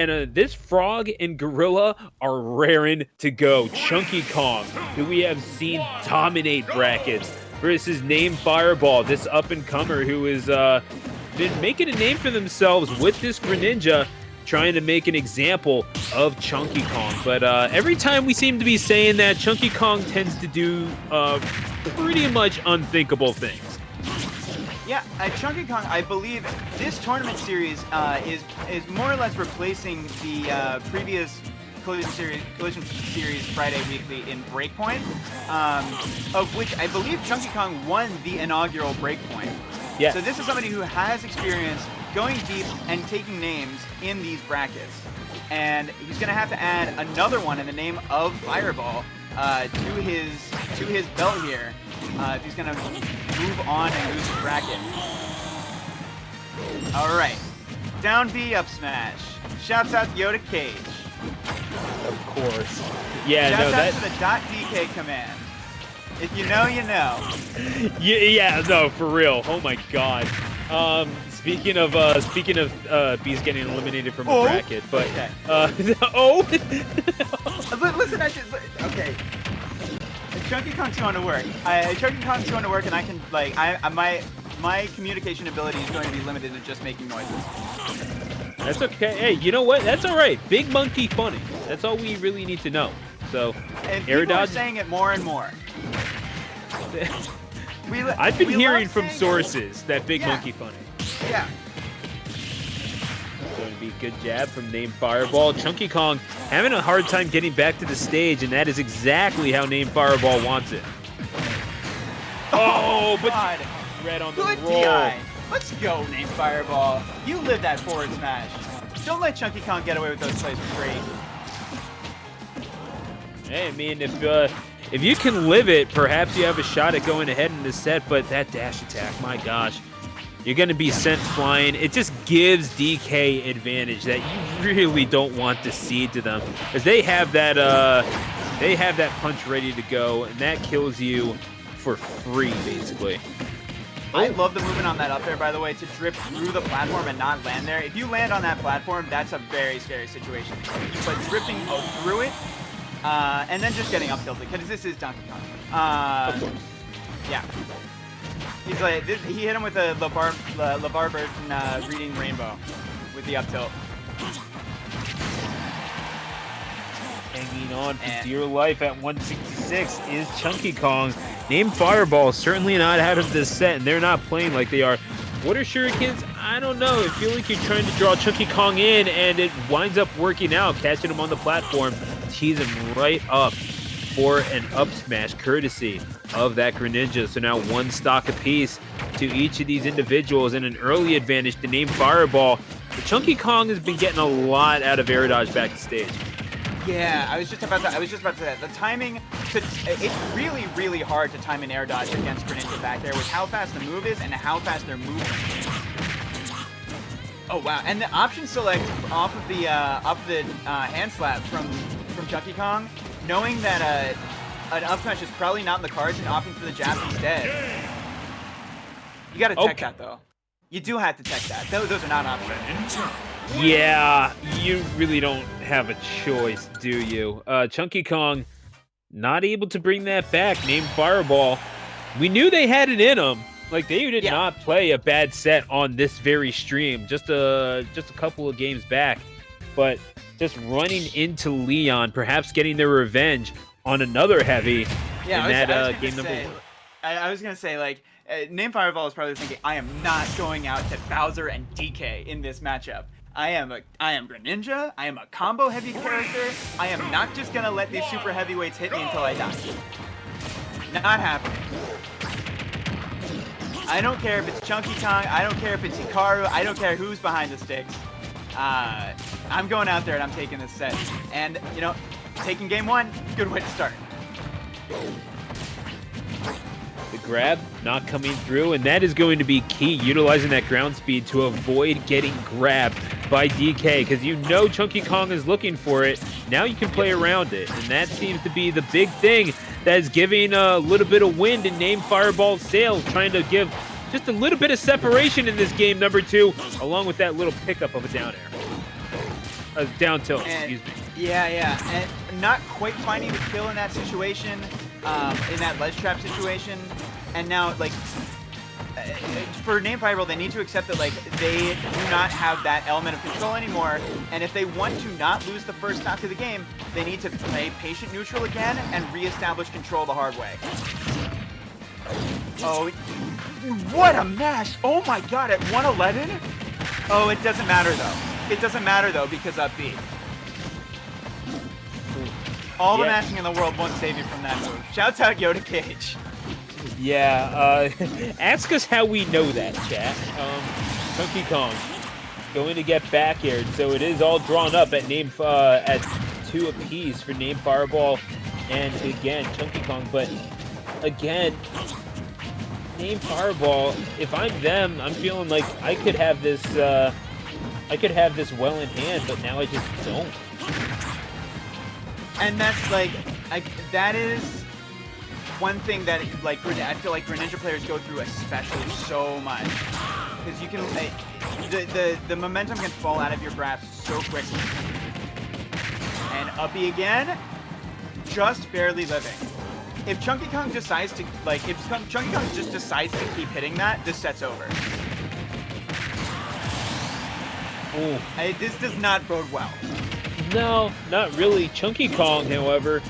And this Frog and Gorilla are raring to go. ChunkyKong, who we have seen dominate brackets, versus Namefireball, this up-and-comer who has been making a name for themselves with this Greninja, trying to make an example of ChunkyKong. But every time we seem to be saying that, ChunkyKong tends to do pretty much unthinkable things. Yeah, ChunkyKong, I believe this tournament series is more or less replacing the previous Collision series Friday Weekly in Breakpoint, of which I believe ChunkyKong won the inaugural Breakpoint. Yeah. So this is somebody who has experience going deep and taking names in these brackets. And he's going to have to add another one in the name of Fireball to his belt here. If he's going to move on and lose the bracket. All right. Down B, up smash. Shouts out Yoda Cage. Of course. Yeah, Shouts no, out to the .dk command. If you know, you know. Yeah, no, for real. Oh my god. Speaking of Beast getting eliminated from the bracket, but okay. Listen, okay. ChunkyKong's going to work. ChunkyKong's going to work, and I can my communication ability is going to be limited to just making noises. That's okay. Hey, you know what? That's all right. Big monkey funny. That's all we really need to know. So, and people are saying it more and more. I've been hearing from sources that big monkey funny. Yeah. Going to be a good jab from Namefireball. ChunkyKong having a hard time getting back to the stage, and that is exactly how Namefireball wants it. Oh, but God. Red on the Good roll. DI. Let's go, Namefireball. You live that forward smash. Don't let ChunkyKong get away with those plays for free. Hey, I mean, if you can live it, perhaps you have a shot at going ahead in the set, but that dash attack, my gosh. You're going to be sent flying. It just gives DK advantage that you really don't want to cede to them, because they have that punch ready to go, and that kills you for free, basically. I love the movement on that up there, by the way, to drift through the platform and not land there. If you land on that platform, that's a very scary situation. But drifting through it, and then just getting up tilted, because this is Donkey Kong. Of course. Yeah. He's like, he hit him with a LeVar Burton reading Rainbow with the up tilt. Hanging on for dear life at 166 is ChunkyKong. Namefireball certainly not out of this set, and they're not playing like they are. What are shurikens? I don't know. I feel like you're trying to draw ChunkyKong in, and it winds up working out, catching him on the platform, tees him right up for an up smash, courtesy of that Greninja. So now one stock apiece to each of these individuals, and an early advantage to Namefireball. But ChunkyKong has been getting a lot out of air dodge back to stage. Yeah, I was just about to say that. The timing, it's really, really hard to time an air dodge against Greninja back there with how fast the move is and how fast they're moving. Oh wow! And the option select off of the hand slap from ChunkyKong, knowing that an up smash is probably not in the cards and opting for the jab instead. You gotta tech that though. You do have to tech that. Those are not options. Yeah, you really don't have a choice, do you? ChunkyKong not able to bring that back. Namefireball, we knew they had it in them. Like, they did not play a bad set on this very stream, just a couple of games back. But just running into Leon, perhaps getting their revenge on another heavy in that game number 1. I was gonna say, like, Namefireball is probably thinking, I am not going out to Bowser and DK in this matchup. I am Greninja. I am a combo heavy character. I am not just gonna let these super heavyweights hit me until I die. Not happening. I don't care if it's ChunkyKong. I don't care if it's Hikaru. I don't care who's behind the sticks. I'm going out there and I'm taking this set. And, you know, taking game 1, good way to start. The grab not coming through, and that is going to be key, utilizing that ground speed to avoid getting grabbed by DK, because you know ChunkyKong is looking for it. Now you can play around it, and that seems to be the big thing that is giving a little bit of wind in Namefireball's sails, trying to give just a little bit of separation in this game number 2, along with that little pickup of a down air. Down tilt, And, excuse me. yeah, and not quite finding the kill in that situation, in that ledge trap situation, and now like for Namefireball, they need to accept that like they do not have that element of control anymore, and if they want to not lose the first stock of the game, they need to play patient neutral again and reestablish control the hard way. Oh, what a mash! Oh my god, at 111? Oh, it doesn't matter though. It doesn't matter though because up B. All the mashing in the world won't save you from that move. Shouts out Yoda Cage. Yeah, ask us how we know that, chat. ChunkyKong going to get back aired, so it is all drawn up at at 2 apiece for Namefireball and again ChunkyKong. But again, Namefireball, if I'm them, I'm feeling like I could have this well in hand, but now I just don't. And that's like, that is one thing that like I feel like Greninja players go through especially so much, because you can the momentum can fall out of your grasp so quickly. And uppy again, just barely living. If ChunkyKong decides to like, if ChunkyKong just decides to keep hitting that, this set's over. Ooh. This does not bode well. No, not really. ChunkyKong, however,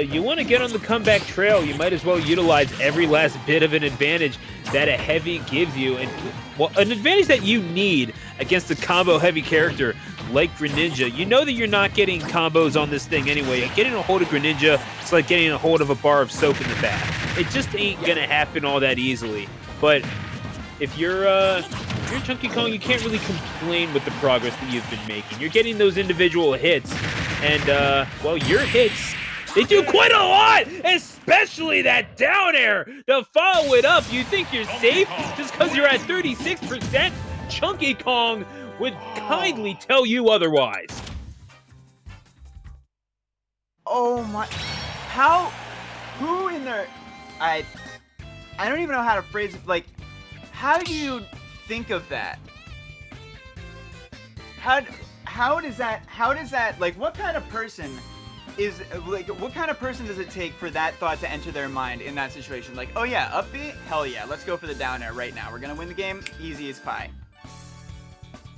you want to get on the comeback trail, you might as well utilize every last bit of an advantage that a heavy gives you, and well, an advantage that you need against a combo-heavy character like Greninja. You know that you're not getting combos on this thing anyway. Getting a hold of Greninja, it's like getting a hold of a bar of soap in the bath. It just ain't gonna happen all that easily. But if you're ChunkyKong, you can't really complain with the progress that you've been making. You're getting those individual hits, and well, your hits, they do quite a lot, especially that down air. To follow it up, you think you're safe just because you're at 36%? ChunkyKong would kindly tell you otherwise. Oh my, who in there, I don't even know how to phrase it, like, how do you think of that? How does that, like, what kind of person does it take for that thought to enter their mind in that situation? Like, oh yeah, up B? Hell yeah, let's go for the down air right now. We're gonna win the game, easy as pie.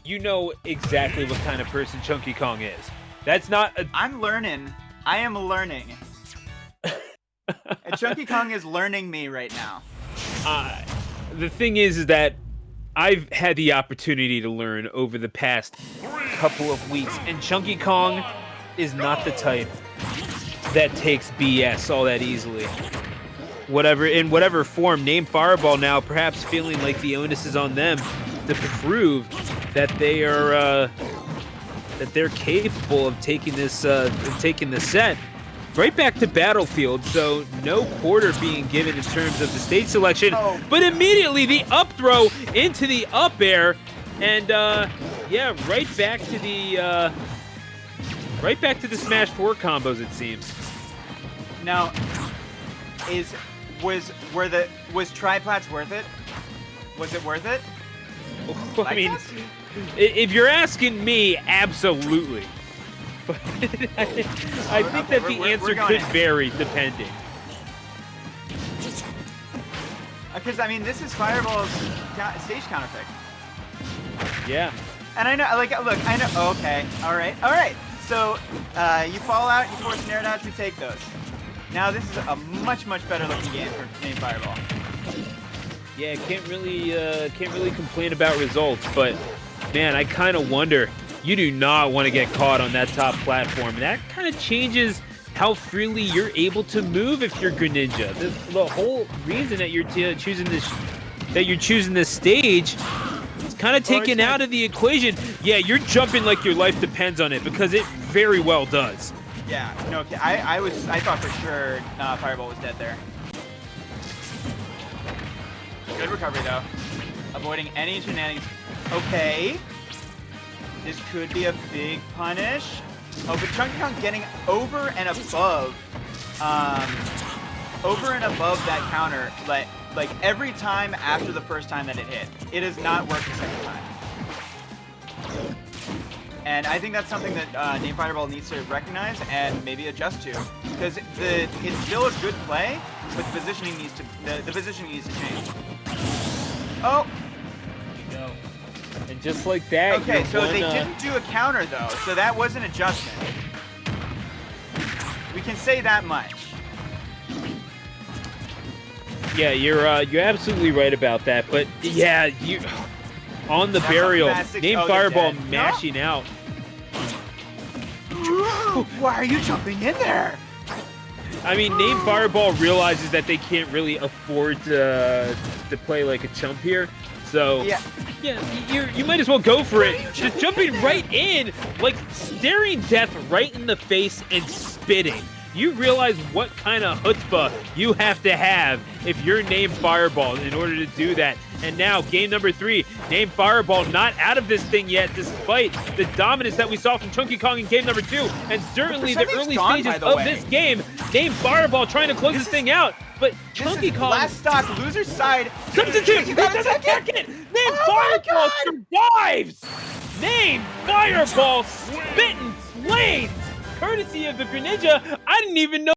You know exactly what kind of person ChunkyKong is. That's not a... I'm learning. I am learning. And ChunkyKong is learning me right now. The thing is that I've had the opportunity to learn over the past couple of weeks, and ChunkyKong is not the type that takes BS all that easily. In whatever form, Namefireball now perhaps feeling like the onus is on them to prove that they are that they're capable of taking this set right back to Battlefield. So no quarter being given in terms of the stage selection, but immediately the up throw into the up air, and yeah, right back to the Smash 4 combos, it seems. Now, was Triplats worth it? Was it worth it? I mean, if you're asking me, absolutely. But I think that the answer could vary depending. Because, I mean, this is Fireball's stage counterpick. Yeah. And I know, like, look, I know, okay, all right. So, you fall out, you force an air dodge, we take those. Now this is a much, much better looking game for Namefireball. Yeah, can't really complain about results, but man, I kind of wonder. You do not want to get caught on that top platform, and that kind of changes how freely you're able to move if you're Greninja. The whole reason that you're choosing this stage is kind of taken out of the equation. Yeah, you're jumping like your life depends on it, because it very well does. Yeah, no, I thought for sure Fireball was dead there. Good recovery though. Avoiding any shenanigans. Okay. This could be a big punish. Oh, but ChunkyKong getting over and above that counter, like every time after the first time that it hit. It has not worked the second time. And I think that's something that Namefireball needs to recognize and maybe adjust to, because it's still a good play, but the positioning needs to change. Oh. There you go. And just like that. Okay, so they didn't do a counter though, so that was an adjustment. We can say that much. Yeah, you're absolutely right about that. But yeah, you on the burial, Namefireball mashing out. Why are you jumping in there? I mean, Namefireball realizes that they can't really afford to play like a chump here. So yeah, you might as well go for it. Just jumping right in, like staring death right in the face and spitting. You realize what kind of chutzpah you have to have if you're Namefireball in order to do that. And now, game number 3, Namefireball not out of this thing yet, despite the dominance that we saw from ChunkyKong in game number 2, and certainly the early stages of this game. Namefireball trying to close this thing out, but ChunkyKong... last stock, loser's side. Substitute! He doesn't take it! Namefireball survives! Namefireball spitting flames! Courtesy of the Greninja, I didn't even know